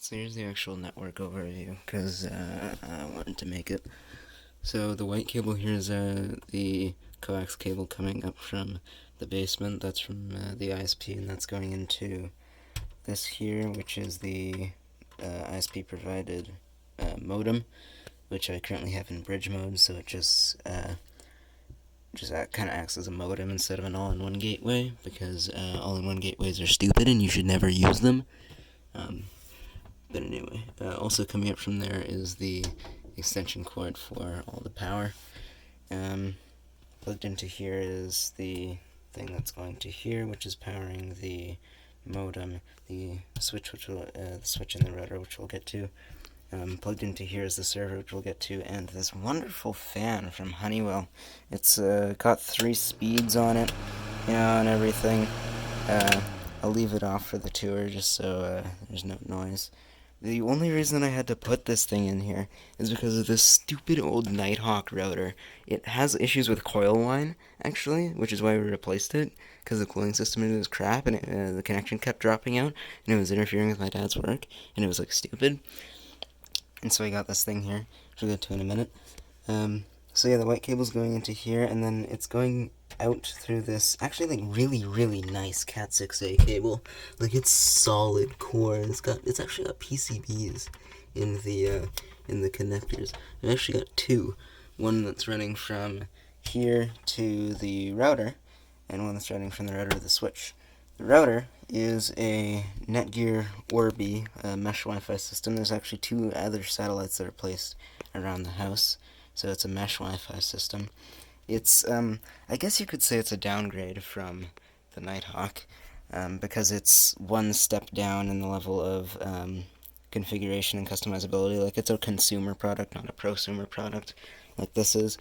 So here's the actual network overview, because I wanted to make it. So the white cable here is the coax cable coming up from the basement. That's from the ISP, and that's going into this here, which is the ISP provided modem, which I currently have in bridge mode, so it just kind of acts as a modem instead of an all-in-one gateway, because all-in-one gateways are stupid and you should never use them. But anyway, also coming up from there is the extension cord for all the power. Plugged into here is the thing that's going to here, which is powering the modem, the switch, the switch in the router, which we'll get to. Plugged into here is the server, which we'll get to, and this wonderful fan from Honeywell. It's got 3 speeds on it, and everything. I'll leave it off for the tour just so there's no noise. The only reason I had to put this thing in here is because of this stupid old Nighthawk router. It has issues with coil line, actually, which is why we replaced it, because the cooling system in it was crap, and the connection kept dropping out, and it was interfering with my dad's work, and it was, stupid. And so I got this thing here, which we'll get to in a minute. So yeah, the white cable's going into here, and then it's going out through this, actually, really, really nice Cat6a cable. It's solid core, and it's actually got PCBs in the connectors. I've actually got 2. One that's running from here to the router, and one that's running from the router to the switch. The router is a Netgear Orbi mesh Wi-Fi system. There's actually 2 other satellites that are placed around the house, so it's a mesh Wi-Fi system. It's, I guess you could say it's a downgrade from the Nighthawk, because it's one step down in the level of configuration and customizability. It's a consumer product, not a prosumer product, like this is.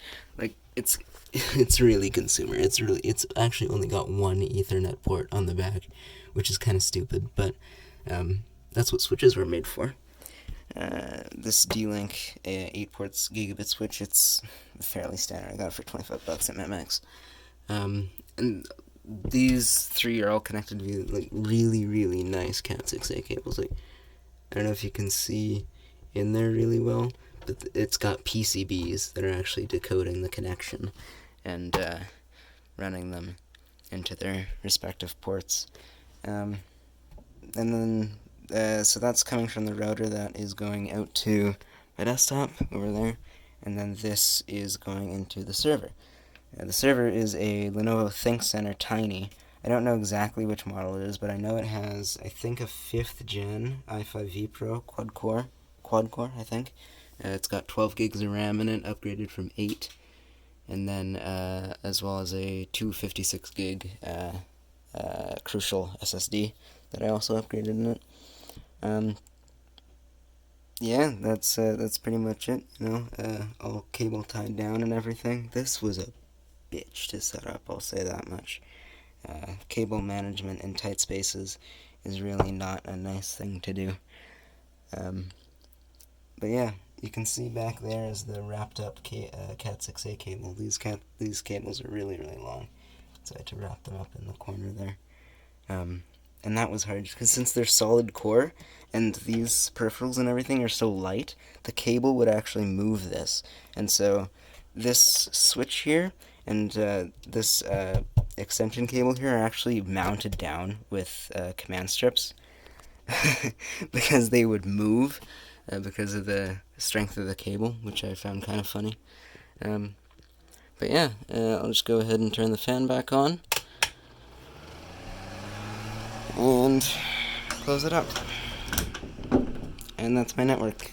It's really consumer. It's actually only got 1 Ethernet port on the back, which is kind of stupid, but that's what switches were made for. This D-Link 8 ports gigabit switch, it's fairly standard. I got it for $25 at MEMX. And these 3 are all connected via really, really nice Cat6a cables. I don't know if you can see in there really well, but it's got PCBs that are actually decoding the connection and running them into their respective ports. And then so that's coming from the router that is going out to my desktop over there, and then this is going into the server. The server is a Lenovo ThinkCentre Tiny. I don't know exactly which model it is, but I know it has, I think, a 5th gen i5 Pro quad core, I think. It's got 12 gigs of RAM in it, upgraded from 8, and then as well as a 256 gig Crucial SSD that I also upgraded in it. Yeah, that's pretty much it, all cable tied down and everything. This was a bitch to set up, I'll say that much. Cable management in tight spaces is really not a nice thing to do. But yeah, you can see back there is the wrapped up Cat6a cable. These cables are really, really long, so I had to wrap them up in the corner there. And that was hard, because since they're solid core, and these peripherals and everything are so light, the cable would actually move this. And so this switch here and this extension cable here are actually mounted down with command strips, because they would move because of the strength of the cable, which I found kind of funny. But yeah, I'll just go ahead and turn the fan back on and close it up. And that's my network.